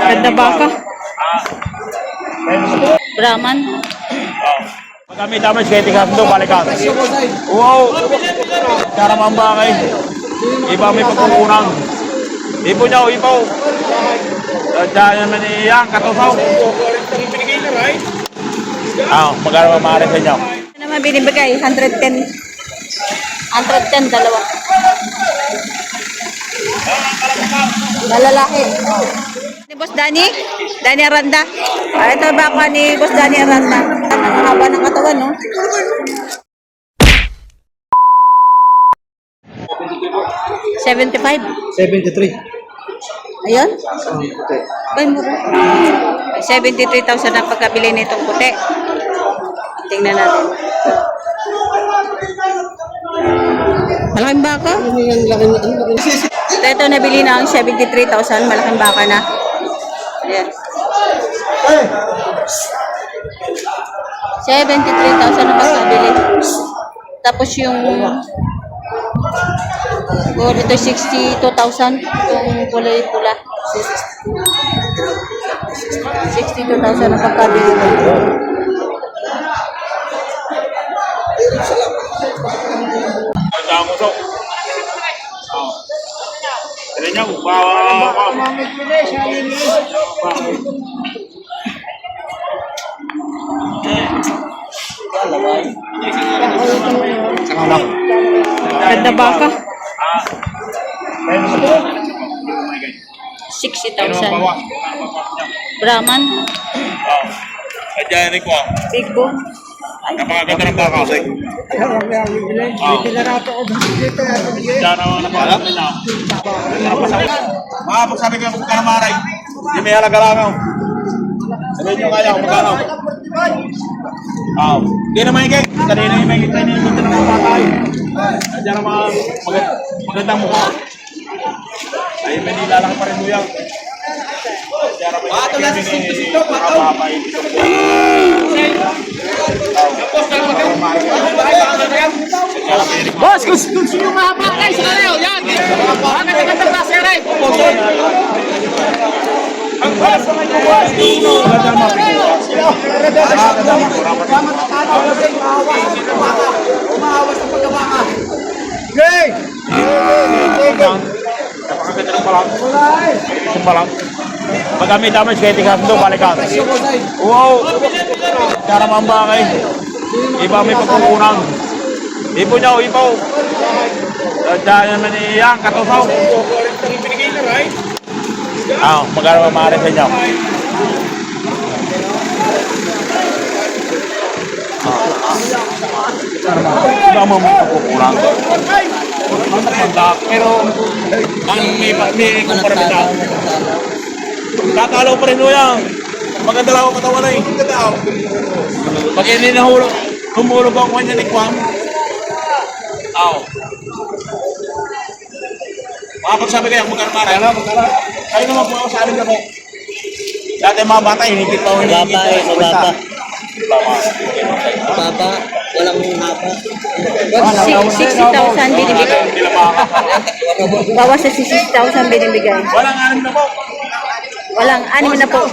Ganda baka. Brahman. Kami damage kaya tigas doon, balikan. Wow! Cara mambakay. Iba may pagkukunang. Ipo niya, ipo. Diyan naman iyang, katusaw. Magkano maaari sa inyo? Ano naman binibigay? 110. 110, dalawa. Malalaki. Ni Boss Danny? Danny Aranda. Ito baka ni Boss Danny Aranda. Ang haba ng katawan, no? $75. 73. Ayun? Ay, mura. 73,000 ang pagkabili nitong puti. Tingnan natin. Malaking baka. Ito nabili na ang 73,000. Malaking baka na. Ayan. 73,000 ang pagkabili. Tapos yung ito 62,000 yung kulay pula. 62,000 ang pagkabili ko. Ganda baka. 60,000. Brahman. Diyan ko. Big bone. Napakaganda ng baka. Sabi ko magkano maray. Hindi may halaga lang ako. Sabihin nyo kaya kung magkano. Hindi naman ikik. Kanina yung may kita yung ng mga baka. Diyan naman magandang mukha. Ay, Manila lang pa rin mo yan. Pato na si Sinto, pato! Boss, gusto nyo mahaba kayo sa kanayo. Yan! Bakit ang ganda klase rin? Ang boss! Umahawas ang pagkabaka. Gay! Napakaganda ng palang. Yung palang. Pag kami damage kaya tigas doon, balikan. Wow! Cara mambakay. Iba may pagkukunang. Ipo niya, ipo. Diyan naman iyang, katusaw. Magkano maaari sa inyo? Iba mo may pagkukunang. Pero ang may komparmita. Kakalaw pa rin mo yan. Maganda lang ako katawan na eh. Pag hindi nahulog, humulog ang kanya ni Kwam. Makapagsabi kayo, magkano maray. Kayo naman po ako sa aling ako. Dati mga bata, hinigit pa ako hinigit. Mababa. Mababa. Walang haba. 60,000 binibigay. Bawas sa 60,000 binibigay. Walang anim na po. Walang anim na po.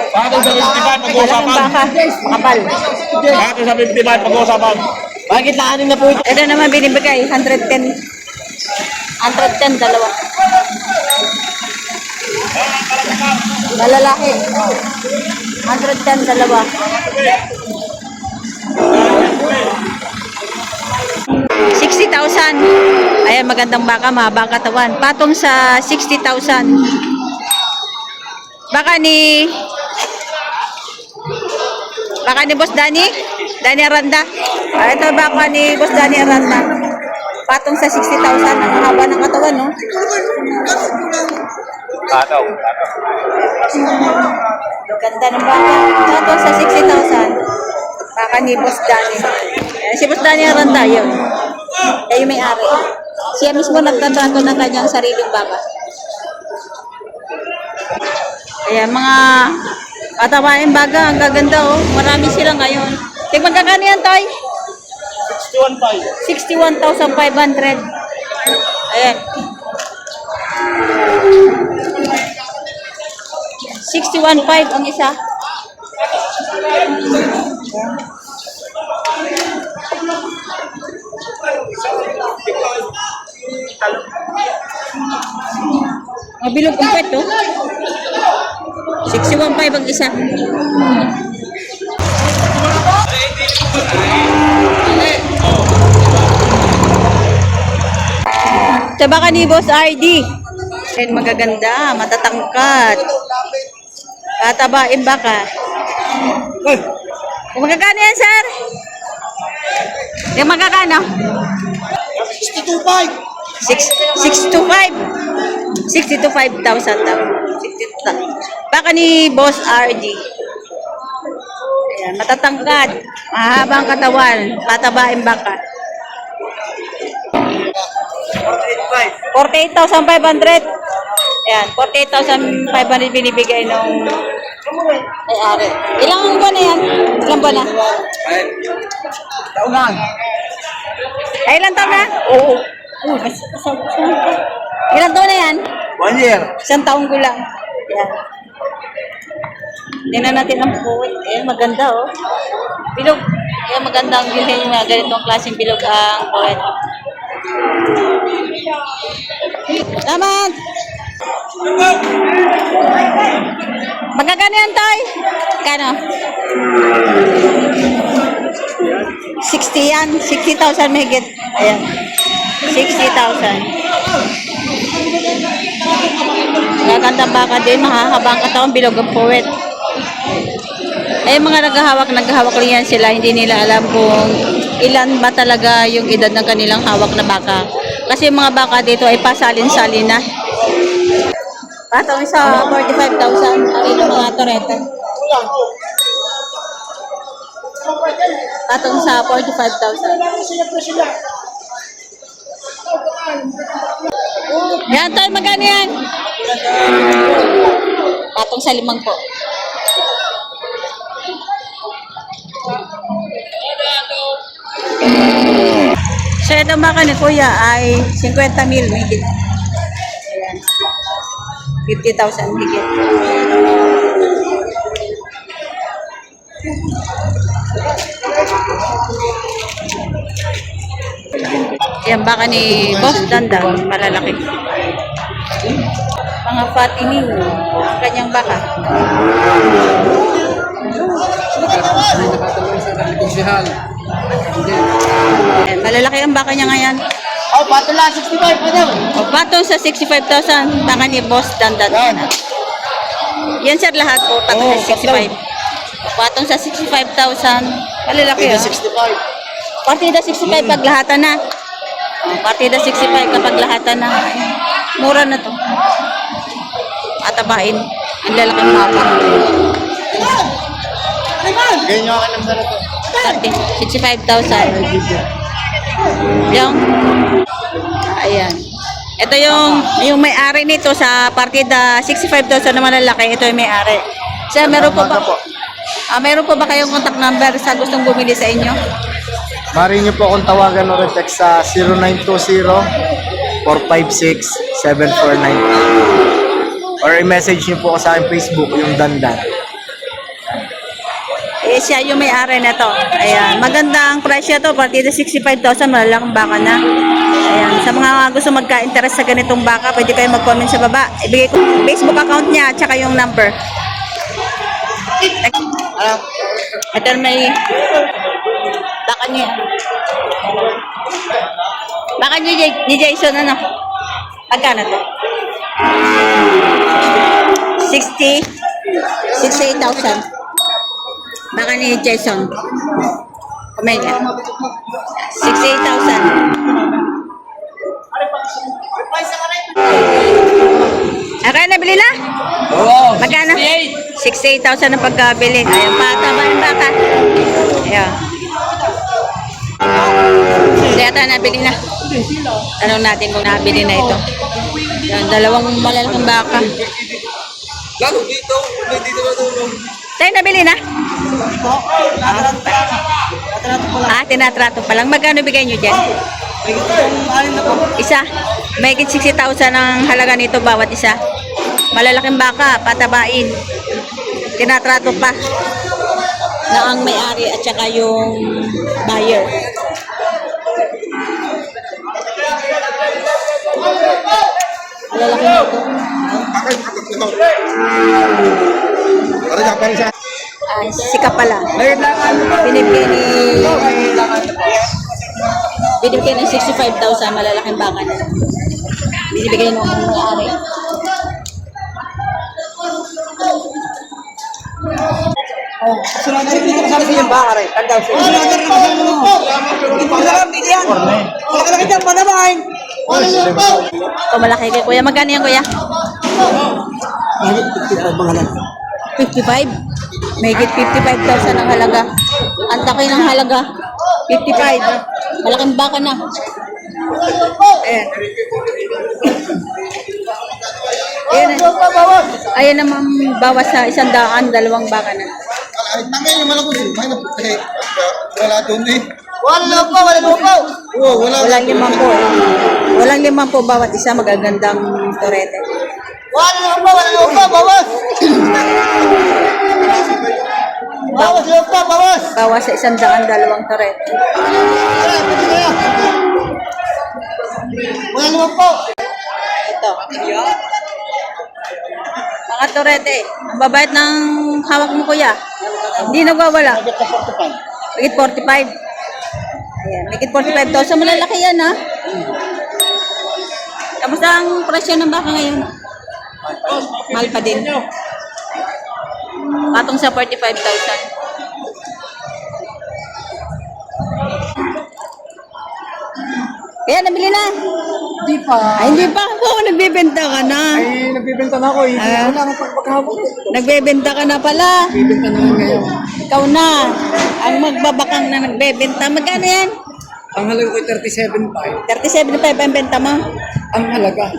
Bakit sa 55 Walang pag-uusapan? baka. Kapal. Bakit sa 55 pag-uusapan? Bakit na anim na po ito? Ito naman binibigay. 110. 110, dalawa. Malalaki. 110, dalawa. 60,000. Ayan, magandang baka, mahabang katawan. Patong sa 60,000. Baka ni Boss Danny? Danny Aranda. Ito baka ni Boss Danny Aranda. Patong sa 60,000. Ang haba ng katawan, no? Paano? Ganda ng baka. Patong sa 60,000. Baka ni Boss Danny. Si Boss Danny Aranda, yun. Kaya yung may-ari. Siya mismo nagtatrato ng kanyang sariling baka. Ayan, mga katawain baga, ang gaganda oh. Marami sila ngayon. Tigman kakano yan, Toy? 61,500. Ayan. 61.5 ang isa. Mabilog ang pet, oh. 61.5 ang isa. Sa baka ni Boss RD. Yan, magaganda, matatangkad. Tatabain baka. Kung magkakano yan, sir? Yung magkakano? 62.5. 62.5 daw. 62. Baka ni Boss RD. Ayan, matatangkad. Mahabang katawan. Tatabain baka. 48,500. Ayan, 48,500 binibigay nung may-ari. Ilang buwan na yan? Ilang buwan na? Taunan. Ay, ilang taon na? Oo. Ilang taon na yan? 1 year. Isang taong gulang. Ayan. Tingnan natin ang puwit. Ayan, maganda oh. Bilog. Ayan, maganda ang bilhin yung mga ganitong klaseng bilog ang puwit. Salamat! Magkakano yan, Toy? Kano? 60 yan. 60,000 mahigit. Ayan. 60,000. Magagandang baka din. Mahahabang katawan. Bilog ang puwet. Eh, mga naghahawak rin yan sila. Hindi nila alam kung ilan ba talaga yung edad ng kanilang hawak na baka. Kasi yung mga baka dito ay pasalin-salin na. Patong sa 45,000. Ari ng mga toreta. Patong sa 45,000. Yan tayo, magkano yan? Patong sa 5 po. So, itong baka ni Kuya ay 50,000 higit. Ayan. 50,000 higit. Ayan, baka ni Boss Dandan, malalaki. Mga fatinin, ang kanyang baka. Ayan, malalaki ang baka niya ngayon. Oh, pato lang, 65 pa daw. O, patong sa 65,000, baka ni Boss Dandan. Yan sir, lahat po, patong sa 65. Patong sa 65,000, malalaki ah. 65. Partida 65 pag lahatan na. Partida 65 kapag lahatan na. Mura na to. Atabain. Ang lalaking mapa. Ganyan nyo akin ng sarap. 65,000. Yung. Ayan. Ito yung may-ari nito sa partida 65,000 na malalaki. Ito yung may-ari. Sir, meron po ba? Meron po ba kayong contact number sa gustong bumili sa inyo? Mari niyo po akong tawagan o text sa 0920-456-7492 or i-message niyo po ako sa aking Facebook, yung Dandan. Eh, siya yung may-ari na to. Ayan. Magandang presyo to. Partida 65,000. Malalaking baka na. Ayan. Sa mga gusto magka-interest sa ganitong baka, pwede kayo mag-comment sa baba. Ibigay ko yung Facebook account niya at saka yung number. Ito may baka niya. Baka ni Jason, ano? Magkano to? 68,000. Baka ni Jason. Omega. 68,000. Okay, nabili na? Oo. Magkano? 68,000 ang pagkabili. Ayun, pataba yung baka. Ayun. So, yata nabili na. Tanong natin kung nabili na ito. Ayun, dalawang malalaking baka. Lalo dito, dito na tulong. Tayo nabili na? Tinatrato pa lang. Magkano bigay nyo dyan? Isa. May 60,000 ang halaga nito bawat isa. Malalaking baka, patabain. tinatrato pa na ang may-ari at saka yung buyer. Malalaki na ito. Sika pala. Binibigay ni 65,000, malalaking baka na. Binibigay nung may-ari. Ito malaki kay kuya. Magkano yan kuya? 55? May 55,000 ang halaga. Ang taki ng halaga. 55. Malaking baka na. Ayan. Ayan. Ayan naman bawas sa 100, 2 baka na. Walang 5 po. Walang 5 po bawat isa, magagandang torete. Bawas sa 100, 2 torete. Ito. Mga torete. Ang babait ng hawak mo kuya. Hindi nagwawala. Higit 45. Ayan, higit 45,000. Malalaki yan ha. Kamusta ang presyo ng baka ngayon? Mahal pa din. Patong sa 45,000. Kaya nabili na. Hindi pa. Ay, hindi pa ako. Nagbebenta ka na. Ay, nagbibenta na ako eh. Wala nang pagpagkahapon. Nagbebenta ka na pala. Nagbibenta na lang ngayon. Ikaw na. Ang magbabakang na nagbebenta. Magkano yan? Ang halaga ko 37.5. 37.5 ang benta mo. Ang halaga.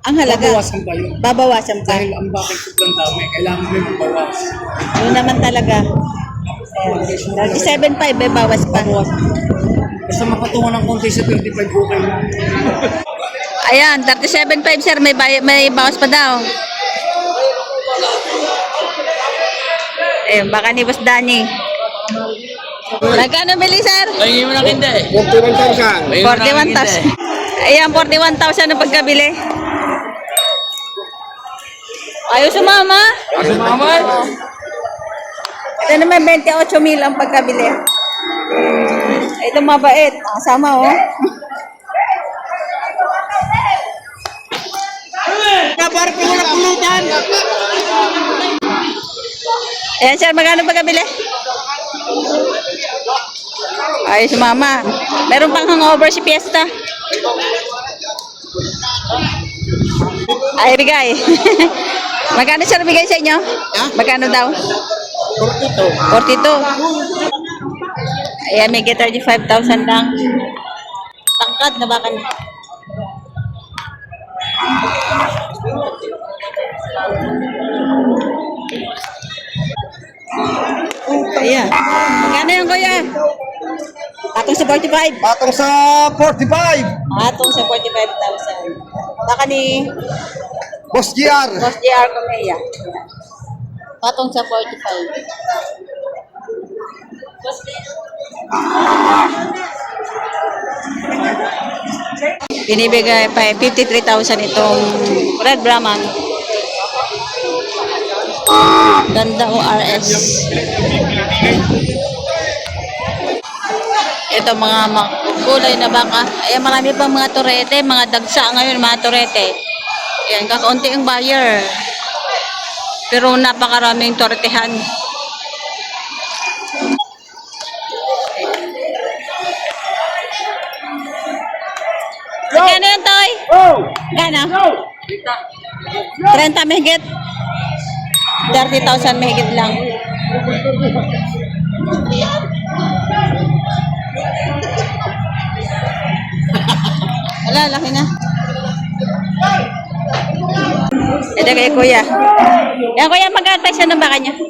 Ang halaga. Babawasan pa yun. Babawasan pa. Dahil ang bakit sobrang dami, kailangan mo yung bawas. Yun naman talaga. 37.5 eh, bawas pa. Bawas. Basta mapatungan ng konti sa 35 okay na. Ayan, 37.5 sir, may bawas pa daw. Ayun, baka ni Boss Danny. Magkano bili sir? Pahingin mo ng hindi. 41,000. Ayan, 41,000 ang pagkabili. Ayaw sumama? Sumama? Ito naman 28,000 ang pagkabili. Ito mabait. Sama oh. Ayan sir, magkano pagkabili? Ay, sumama. Meron pang hangover si Fiesta. Ay, bigay. Magkano sir bigay sa inyo? Magkano daw? 42. 42. Ayan, may 35,000 lang. Tangkad na baka na. Ayan. Magkano yung kuya? Atong sa 45. Patong sa 45. Atong sa 45,000. Baka ni Boss GR. Boss JR Comea. Patong sa 45. Binibigay pa 53,000 itong Red Brahman. Ganda ORS. Ito mga kulay na baka. Ayan, marami pang mga torete, mga dagsa ngayon, mga torete. Ayan, kakaunti ang buyer. Pero napakaraming toretehan. Magkano yan, Toy? Gana? 30 mahigit. 30,000 mahigit lang. Wala, laki na. Ito kay kuya. Yan kuya, mag-advise ng baka niya? 5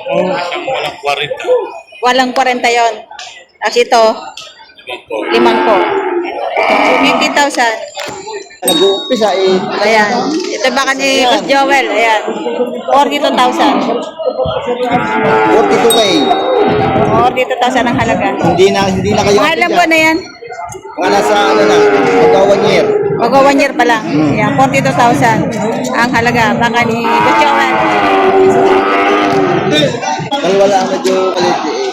po, isang walang 40. Walang 40 yon. Tapos ito, 5 po. 50,000. Nag-uumpisa eh. Ayan. Ito Ito baka ni Boss Joel. Ayan. 42,000. 42K. 42,000 ang halaga. Hindi na kayo. Mga ilang buwan na yan? Mga nasa ano na, magka 1 year. Mag 1 year pa lang. Ayan, 42,000 ang halaga. Baka ni Boss Joel. Dahil wala ang medyo kaliti eh.